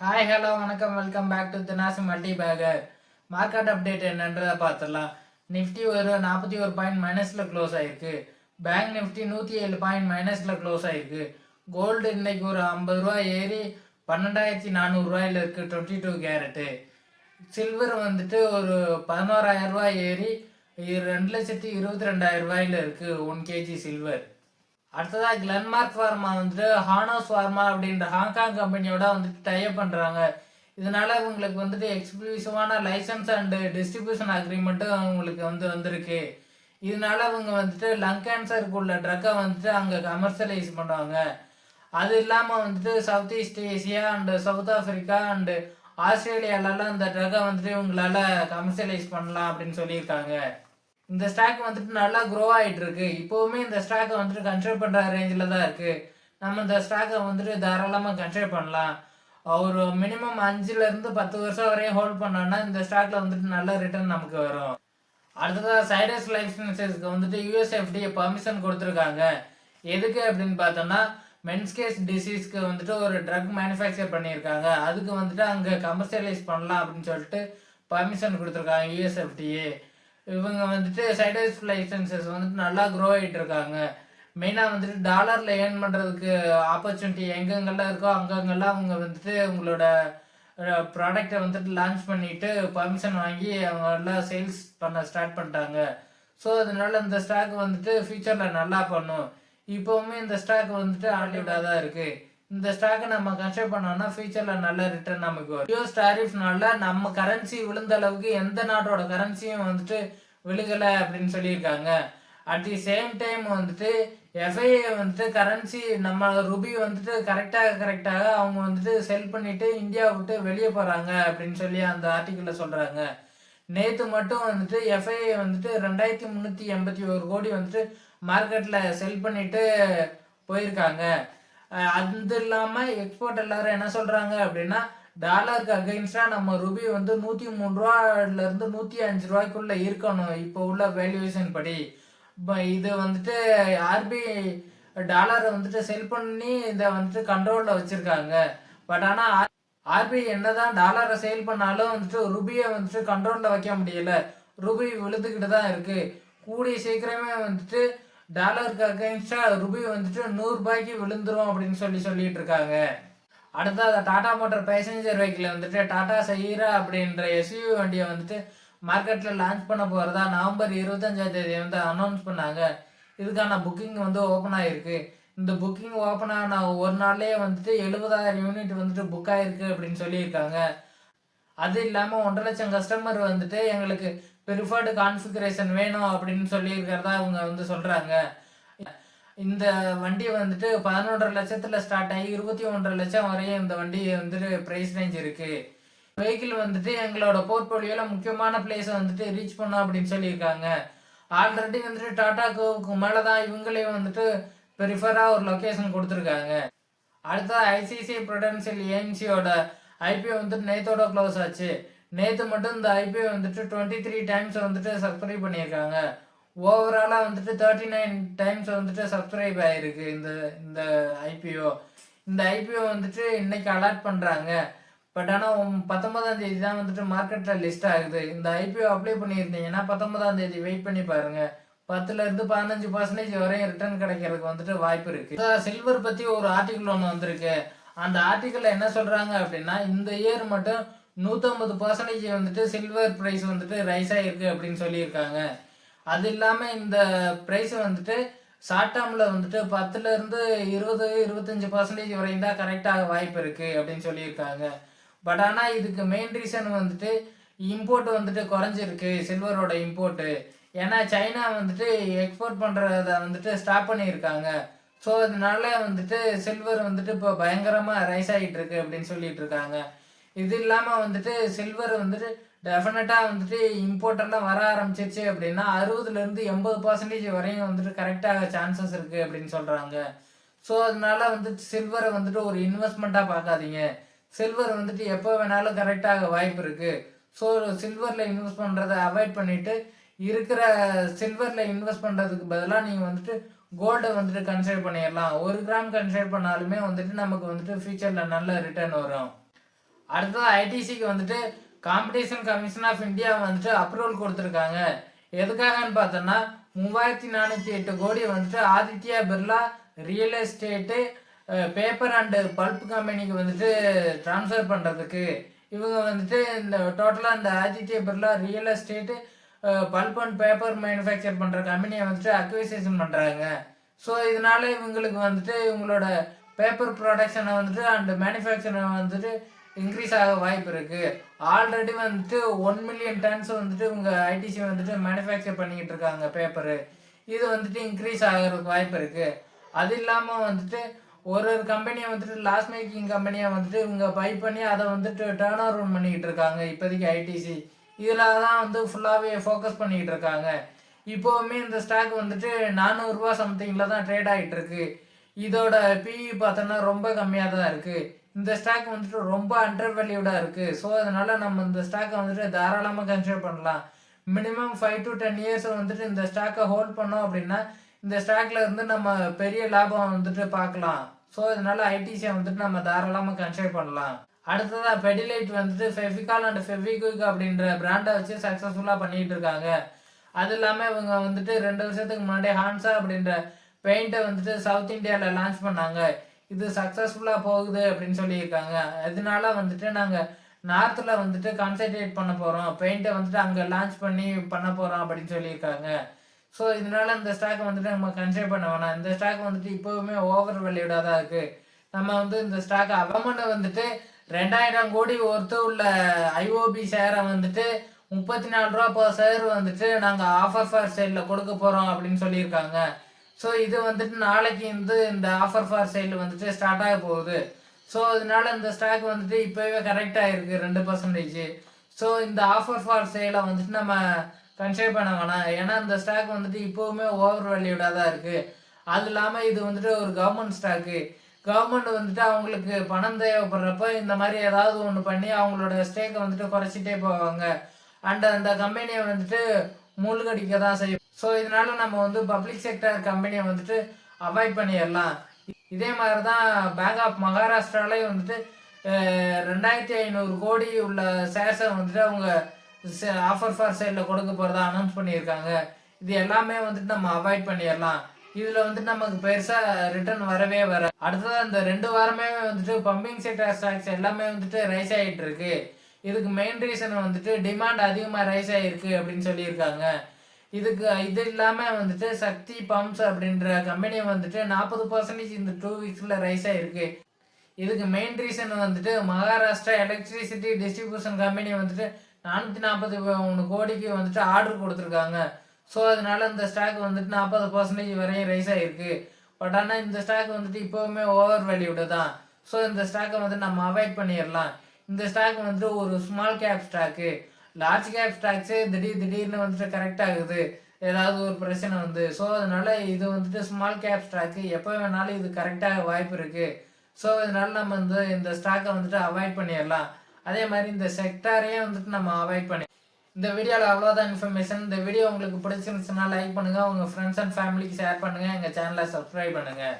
Hi hello வணக்கம் welcome back to தினாசி multibagger. Market update என்னன்றதை பார்த்துடலாம். நிஃப்டி ஒரு 41 பாயிண்ட் மைனஸில் க்ளோஸ் ஆயிருக்கு. பேங்க் நிஃப்டி 107 பாயிண்ட் மைனஸில் க்ளோஸ் ஆயிருக்கு. கோல்டு இன்னைக்கு ஒரு 50 ரூபா ஏறி 12,400 ரூபாயில் இருக்குது 22 கேரட்டு. சில்வர் வந்துட்டு ஒரு 11,000 ரூபாய் ஏறி 2,22,000 ரூபாயில் இருக்குது 1 கேஜி சில்வர். அடுத்ததாக கிளன்மார்க் ஃபார்மா வந்துட்டு ஹானோஸ் ஃபார்மா அப்படின்ற ஹாங்காங் கம்பெனியோட வந்துட்டு டைப் பண்ணுறாங்க. இதனால இவங்களுக்கு வந்துட்டு எக்ஸ்க்ளூசிவான லைசன்ஸ் அண்டு டிஸ்ட்ரிபியூஷன் அக்ரிமெண்ட்டும் அவங்களுக்கு வந்திருக்கு. இதனால அவங்க வந்துட்டு லங் கேன்சருக்கு உள்ள ட்ரக்கை வந்துட்டு அங்கே கமர்ஷியலைஸ் பண்ணுவாங்க. அது இல்லாமல் வந்துட்டு south east Asia and south Africa and ஆஸ்திரேலியாலலாம் இந்த ட்ரக்கை வந்துட்டு இவங்களால கமர்ஷியலைஸ் பண்ணலாம் அப்படின்னு சொல்லியிருக்காங்க. இந்த ஸ்டாக் வந்துட்டு நல்லா க்ரோ ஆகிட்டு இருக்கு. இப்போவுமே இந்த ஸ்டாக்கை வந்துட்டு கன்சிடர் பண்ணுற ரேஞ்சில் தான் இருக்குது. நம்ம இந்த ஸ்டாக்கை வந்துட்டு தாராளமாக கன்சிடர் பண்ணலாம். ஒரு மினிமம் 5-10 வருஷம் வரையும் ஹோல்ட் பண்ணோன்னா இந்த ஸ்டாக்ல வந்துட்டு நல்ல ரிட்டர்ன் நமக்கு வரும். அடுத்ததாக சைடஸ் லைஃப் சயின்சஸ்க்கு வந்துட்டு யூஎஸ்எஃப்டிஏ பர்மிஷன் கொடுத்துருக்காங்க. எதுக்கு அப்படின்னு பார்த்தோம்னா மென்ஸ்கேஸ் டிசீஸ்க்கு வந்துட்டு ஒரு ட்ரக் மேனுஃபேக்சர் பண்ணியிருக்காங்க. அதுக்கு வந்துட்டு அங்கே கமர்ஷியலைஸ் பண்ணலாம் அப்படின்னு சொல்லிட்டு பர்மிஷன் கொடுத்துருக்காங்க யூஎஸ்எஃப்டிஏ. இவங்க வந்துட்டு சைடஸ் லைசன்சஸ் வந்துட்டு நல்லா க்ரோ ஆகிட்டு இருக்காங்க. மெயினாக வந்துட்டு டாலரில் ஏர்ன் பண்ணுறதுக்கு ஆப்பர்ச்சுனிட்டி எங்கெங்கெல்லாம் இருக்கோ அங்கங்கெல்லாம் அவங்க வந்துட்டு உங்களோட ப்ராடக்டை வந்துட்டு லான்ச் பண்ணிட்டு பர்மிஷன் வாங்கி அவங்க எல்லாம் சேல்ஸ் பண்ண ஸ்டார்ட் பண்ணிட்டாங்க. ஸோ அதனால இந்த ஸ்டாக் வந்துட்டு ஃபியூச்சரில் நல்லா பண்ணும். இப்போவுமே இந்த ஸ்டாக் வந்துட்டு ஆல்ரெடியாக தான் இருக்குது. இந்த ஸ்டாக்கை நம்ம கன்சிடர் பண்ணோம்னா ஃபியூச்சரில் நல்ல ரிட்டர்ன் நமக்கு வரும். யூஎஸ் டாரிஃப்னால நம்ம கரன்சி விழுந்த அளவுக்கு எந்த நாட்டோட கரன்சியும் வந்துட்டு விழுகலை அப்படின்னு சொல்லியிருக்காங்க. அட் தி சேம் டைம் வந்துட்டு எஃப்ஐஏ வந்துட்டு கரன்சி நம்ம ருபி வந்துட்டு கரெக்டாக அவங்க வந்துட்டு செல் பண்ணிட்டு இந்தியா விட்டு வெளியே போகிறாங்க அப்படின்னு சொல்லி அந்த ஆர்டிக்கிளில் சொல்கிறாங்க. நேற்று மட்டும் வந்துட்டு எஃப்ஐஏ வந்துட்டு 2,381 கோடி வந்துட்டு மார்க்கெட்டில் செல் பண்ணிட்டு போயிருக்காங்க. அது இல்லாமல் எக்ஸ்போர்ட் எல்லாரும் என்ன சொல்கிறாங்க அப்படின்னா டாலருக்கு அகைன்ஸ்டாக நம்ம ருபி வந்து 103 ரூபாயிலேருந்து 105 ரூபாய்க்குள்ளே இருக்கணும் இப்போ உள்ள வேல்யூவேஷன் படி. இப்போ இது வந்துட்டு ஆர்பிஐ டாலரை வந்துட்டு செல் பண்ணி இதை வந்துட்டு கண்ட்ரோலில் வச்சுருக்காங்க. பட் ஆனால் ஆர்பிஐ என்னதான் டாலரை சேல் பண்ணாலும் வந்துட்டு ருபியை வந்துட்டு கண்ட்ரோலில் வைக்க முடியல. ருபி விழுதுகிட்டு தான் இருக்குது. கூடிய சீக்கிரமே வந்துட்டு டாலருக்கு அகைன்ஸ்டா ருபி வந்துட்டு 100 ரூபாய்க்கு விழுந்துரும் அப்படின்னு சொல்லிட்டு இருக்காங்க. அடுத்தது டாடா மோட்டார் பேசஞ்சர் வெஹிக்கிள் வந்துட்டு டாடா சைரா அப்படின்ற எஸ்யூவி வண்டியை வந்துட்டு மார்க்கெட்டில் லான்ச் பண்ண போகிறதா நவம்பர் 25ஆம் தேதி வந்து அனௌன்ஸ் பண்ணாங்க. இதுக்கான புக்கிங் வந்து ஓப்பன் ஆகிருக்கு. இந்த புக்கிங் ஓப்பன் ஆன ஒரு நாள்லேயே வந்துட்டு 70,000 யூனிட் வந்துட்டு புக் ஆகிருக்கு அப்படின்னு சொல்லியிருக்காங்க. அது இல்லாமல் 1.5 லட்சம் கஸ்டமர் வந்துட்டு எங்களுக்கு ப்ரிஃபர்டு கான்ஃபிகரேஷன் வேணும் அப்படின்னு சொல்லியிருக்கிறதா அவங்க வந்து சொல்கிறாங்க. இந்த வண்டி வந்துட்டு 11.5 லட்சத்தில் ஸ்டார்ட் ஆகி 21.5 லட்சம் வரையும் இந்த வண்டி வந்துட்டு ப்ரைஸ் ரேஞ்ச் இருக்குது. வெஹிக்கிள் வந்துட்டு எங்களோட போர்ட்போலியோவில் முக்கியமான பிளேஸை வந்துட்டு ரீச் பண்ணோம் அப்படின்னு சொல்லியிருக்காங்க. ஆல்ரெடி வந்துட்டு டாட்டாக்கு மேலே தான் இவங்களே வந்துட்டு ப்ரிஃபராக ஒரு லொக்கேஷன் கொடுத்துருக்காங்க. அடுத்த ஐசிஐசிஐ ப்ரூடென்ஷியல் ஏஎம்சியோட ஐபிஓ வந்துட்டு நேத்தோட க்ளோஸ் ஆச்சு. நேற்று மட்டும் இந்த ஐபிஓ வந்துட்டு 23 டைம்ஸ் வந்துட்டு சப்ஸ்கிரைப் பண்ணியிருக்காங்க. ஓவராலாக வந்துட்டு 39 டைம்ஸ் வந்துட்டு சப்ஸ்கிரைப் ஆகிருக்கு இந்த இந்த ஐபிஓ. இந்த ஐபிஓ வந்துட்டு இன்னைக்கு அலாட் பண்ணுறாங்க. பட் ஆனால் 19ஆம் தேதி தான் வந்துட்டு மார்க்கெட்டில் லிஸ்ட் ஆகுது. இந்த ஐபிஓ அப்ளை பண்ணியிருந்தீங்கன்னா 19ஆம் தேதி வெயிட் பண்ணி பாருங்கள். 10-15% வரையும் ரிட்டர்ன் கிடைக்கிறதுக்கு வந்துட்டு வாய்ப்பு இருக்குது. சில்வர் பற்றி ஒரு ஆர்டிக்கிள் ஒன்று வந்திருக்கு. அந்த ஆர்டிக்கிளில் என்ன சொல்கிறாங்க அப்படின்னா இந்த இயர் மட்டும் 150% வந்துட்டு சில்வர் ப்ரைஸ் வந்துட்டு ரைஸ் ஆகிருக்கு அப்படின்னு சொல்லியிருக்காங்க. அது இல்லாமல் இந்த ப்ரைஸ் வந்துட்டு ஷார்ட் டேர்மில் வந்துட்டு 10-20 25% வரையும் தான் கரெக்டாக வாய்ப்பு இருக்குது அப்படின்னு சொல்லியிருக்காங்க. பட் ஆனால் இதுக்கு மெயின் ரீசன் வந்துட்டு இம்போர்ட் வந்துட்டு குறைஞ்சிருக்கு சில்வரோட இம்போர்ட்டு. ஏன்னா சைனா வந்துட்டு எக்ஸ்போர்ட் பண்ணுறத வந்துட்டு ஸ்டாப் பண்ணியிருக்காங்க. ஸோ அதனால வந்துட்டு சில்வர் வந்துட்டு இப்போ பயங்கரமாக ரைஸ் ஆகிட்டு இருக்கு அப்படின்னு சொல்லிட்டு இருக்காங்க. இது இல்லாமல் வந்துட்டு சில்வர் வந்துட்டு டெஃபினட்டாக வந்துட்டு இம்போர்ட்டெல்லாம் வர ஆரம்பிச்சிருச்சு அப்படின்னா 60-80% வரையும் வந்துட்டு கரெக்டாக சான்சஸ் இருக்குது அப்படின்னு சொல்கிறாங்க. ஸோ அதனால வந்துட்டு சில்வரை வந்துட்டு ஒரு இன்வெஸ்ட்மெண்ட்டாக பார்க்காதீங்க. சில்வர் வந்துட்டு எப்போ வேணாலும் கரெக்டாக வாய்ப்பு இருக்குது. ஸோ சில்வரில் இன்வெஸ்ட் பண்ணுறதை அவாய்ட் பண்ணிவிட்டு இருக்கிற சில்வரில் இன்வெஸ்ட் பண்ணுறதுக்கு பதிலாக நீங்கள் வந்துட்டு கோல்டை வந்துட்டு கன்சிடர் பண்ணிடலாம். 1 கிராம் கன்சிடர் பண்ணாலுமே வந்துட்டு நமக்கு வந்துட்டு ஃபியூச்சரில் நல்ல ரிட்டர்ன் வரும். அடுத்தது ஐடிசிக்கு வந்துட்டு காம்படிஷன் கமிஷன் ஆஃப் இந்தியா வந்துட்டு அப்ரூவல் கொடுத்துருக்காங்க. எதுக்காகன்னு பார்த்தோன்னா 3408 கோடி வந்துட்டு Aditya Birla real estate paper and bulb கம்பெனிக்கு வந்துட்டு ட்ரான்ஸ்ஃபர் பண்ணுறதுக்கு. இவங்க வந்துட்டு இந்த டோட்டலாக இந்த Aditya Birla real estate bulb and paper manufacture பண்ணுற கம்பெனியை வந்துட்டு அக்விசிஷன் பண்ணுறாங்க. ஸோ இதனால இவங்களுக்கு வந்துட்டு இவங்களோட பேப்பர் ப்ரொடக்ஷனை வந்துட்டு அண்ட் மேனுஃபேக்சரை வந்துட்டு இன்க்ரீஸ் ஆக வாய்ப்பு இருக்குது. ஆல்ரெடி வந்துட்டு 1 மில்லியன் டன்ஸ் வந்துட்டு இவங்க ஐடிசி வந்துட்டு மேனுஃபேக்சர் பண்ணிக்கிட்டு இருக்காங்க பேப்பரு. இது வந்துட்டு இன்க்ரீஸ் ஆகிறதுக்கு வாய்ப்பு இருக்குது. அது இல்லாமல் வந்துட்டு ஒரு கம்பெனியை வந்துட்டு லாஸ் மேக்கிங் கம்பெனியை வந்துட்டு இவங்க பை பண்ணி அதை வந்துட்டு டேர்ன் ஓவர் பண்ணிக்கிட்டு இருக்காங்க இப்போதைக்கு ஐடிசி. இதில் தான் வந்து ஃபுல்லாகவே ஃபோக்கஸ் பண்ணிக்கிட்டு இருக்காங்க. இப்போவுமே இந்த ஸ்டாக் வந்துட்டு 400 ரூபா சம்திங்கில் தான் ட்ரேட் ஆகிட்டு இருக்கு. இதோட பிஇ பார்த்தோன்னா ரொம்ப கம்மியாக தான் இருக்குது. இந்த ஸ்டாக் வந்துட்டு ரொம்ப அண்டர் வேல்யூடாக இருக்குது. ஸோ அதனால் நம்ம இந்த ஸ்டாக்கை வந்துட்டு தாராளமாக கன்சிடர் பண்ணலாம். மினிமம் 5 to 10 இயர்ஸ் வந்துட்டு இந்த ஸ்டாக்கை ஹோல்ட் பண்ணோம் அப்படின்னா இந்த ஸ்டாக்ல இருந்து நம்ம பெரிய லாபம் வந்துட்டு பார்க்கலாம். ஸோ இதனால ஐடிசியை வந்துட்டு நம்ம தாராளமாக கன்சிடர் பண்ணலாம். அடுத்ததாக பெடிலைட் வந்துட்டு ஃபெவிகால் அண்ட் ஃபெவிக்விக் அப்படின்ற பிராண்டை வச்சு சக்ஸஸ்ஃபுல்லாக பண்ணிகிட்டு இருக்காங்க. அது இல்லாமல் இவங்க வந்துட்டு 2 வருஷத்துக்கு முன்னாடி ஹான்சா அப்படின்ற பெயிண்ட்டை வந்துட்டு சவுத் இந்தியாவில் லான்ச் பண்ணாங்க. இது சக்ஸஸ்ஃபுல்லாக போகுது அப்படின்னு சொல்லியிருக்காங்க. அதனால வந்துட்டு நாங்கள் நார்த்தில் வந்துட்டு கான்சென்ட்ரேட் பண்ண போகிறோம், பெயிண்ட்டை வந்துட்டு அங்கே லான்ச் பண்ணி பண்ண போகிறோம் அப்படின்னு சொல்லியிருக்காங்க. ஸோ இதனால இந்த ஸ்டாக்கை வந்துட்டு நம்ம கன்சிடர் பண்ண வேணாம். இந்த ஸ்டாக் வந்துட்டு இப்போவுமே ஓவர் வேல்யூடாக தான் இருக்குது. நம்ம வந்து இந்த ஸ்டாக் அவமனை வந்துட்டு 2000 கோடி ஒர்த்து உள்ள ஐஓபி ஷேரை வந்துட்டு 34 ரூபா per ஷேர் வந்துட்டு நாங்கள் ஆஃபர் ஃபார் சேலில் கொடுக்க போகிறோம் அப்படின்னு சொல்லியிருக்காங்க. ஸோ இது வந்துட்டு நாளைக்கு இந்த ஆஃபர் ஃபார் சேல் வந்துட்டு ஸ்டார்ட் ஆக போகுது. ஸோ அதனால இந்த ஸ்டாக் வந்துட்டு இப்போவே கரெக்டாக இருக்குது 2%. ஸோ இந்த ஆஃபர் ஃபார் சேலை வந்துட்டு நம்ம கன்சிடர் பண்ண வேணாம். ஏன்னா இந்த ஸ்டாக் வந்துட்டு இப்போவுமே ஓவர் வேல்யூடாக தான் இருக்குது. அது இல்லாமல் இது வந்துட்டு ஒரு கவர்மெண்ட் ஸ்டாக்கு. கவர்மெண்ட் வந்துட்டு அவங்களுக்கு பணம் தேவைப்படுறப்ப இந்த மாதிரி ஏதாவது ஒன்று பண்ணி அவங்களோட ஸ்டேக்கை வந்துட்டு குறைச்சிட்டே போவாங்க. அண்ட் அந்த கம்பெனியை வந்துட்டு மூழ்கடிக்க தான் செய்யும். ஸோ இதனால நம்ம வந்து பப்ளிக் செக்டர் கம்பெனியை வந்துட்டு அவாய்ட் பண்ணிடலாம். இதே மாதிரி தான் பேங்க் ஆஃப் மகாராஷ்டிராலையும் வந்துட்டு 2500 கோடி உள்ள ஷேர்ஸை வந்துட்டு அவங்க ஆஃபர் ஃபார் சேலில் கொடுக்க போகிறதா அனௌன்ஸ் பண்ணியிருக்காங்க. இது எல்லாமே வந்துட்டு நம்ம அவாய்ட் பண்ணிடலாம். இதில் வந்துட்டு நமக்கு பெருசாக ரிட்டர்ன் வரவே வர. அடுத்தது அந்த 2 வாரமே வந்துட்டு பம்பிங் செக்டர் ஸ்டாக்ஸ் எல்லாமே வந்துட்டு ரைஸ் ஆகிட்டு இருக்கு. இதுக்கு மெயின் ரீசன் வந்துட்டு டிமாண்ட் அதிகமாக ரைஸ் ஆகிருக்கு அப்படின்னு சொல்லியிருக்காங்க. இது இல்லாமல் வந்துட்டு சக்தி பம்ப்ஸ் அப்படின்ற கம்பெனியை வந்துட்டு 40% இந்த 2 வீக்ஸில் ரைஸ் ஆகிருக்கு. இதுக்கு மெயின் ரீசன் வந்துட்டு மகாராஷ்டிரா எலக்ட்ரிசிட்டி டிஸ்ட்ரிபியூஷன் கம்பெனி வந்துட்டு 443 கோடிக்கு வந்துட்டு ஆர்டர் கொடுத்துருக்காங்க. ஸோ அதனால இந்த ஸ்டாக் வந்துட்டு 40% வரையும் ரைஸ் ஆகிருக்கு. பட் ஆனால் இந்த ஸ்டாக் வந்துட்டு இப்போவுமே ஓவர் வேல்யூடு தான். ஸோ இந்த ஸ்டாக்கை வந்துட்டு நம்ம அவாய்ட் பண்ணிடலாம். இந்த ஸ்டாக் வந்துட்டு ஒரு small cap stock. Large cap ஸ்டாக்ஸே திடீர்னு வந்துட்டு கரெக்ட் ஆகுது ஏதாவது ஒரு பிரச்சனை வந்து. ஸோ அதனால இது வந்துட்டு ஸ்மால் கேப் ஸ்டாக்கு, எப்போ வேணாலும் இது கரெக்டாக வாய்ப்பு இருக்குது. ஸோ இதனால நம்ம இந்த ஸ்டாக்கை வந்துட்டு அவாய்ட் பண்ணிடலாம். அதே மாதிரி இந்த செக்டாரையே வந்துட்டு நம்ம அவாய்ட் பண்ணி. இந்த வீடியோவில் அவ்வளோதான் இன்ஃபர்மேஷன். இந்த வீடியோ உங்களுக்கு பிடிச்சிருந்துச்சுன்னா லைக் பண்ணுங்கள், உங்கள் ஃப்ரெண்ட்ஸ் அண்ட் ஃபேமிலிக்கு ஷேர் பண்ணுங்கள், எங்கள் சேனலை சப்ஸ்கிரைப் பண்ணுங்கள்.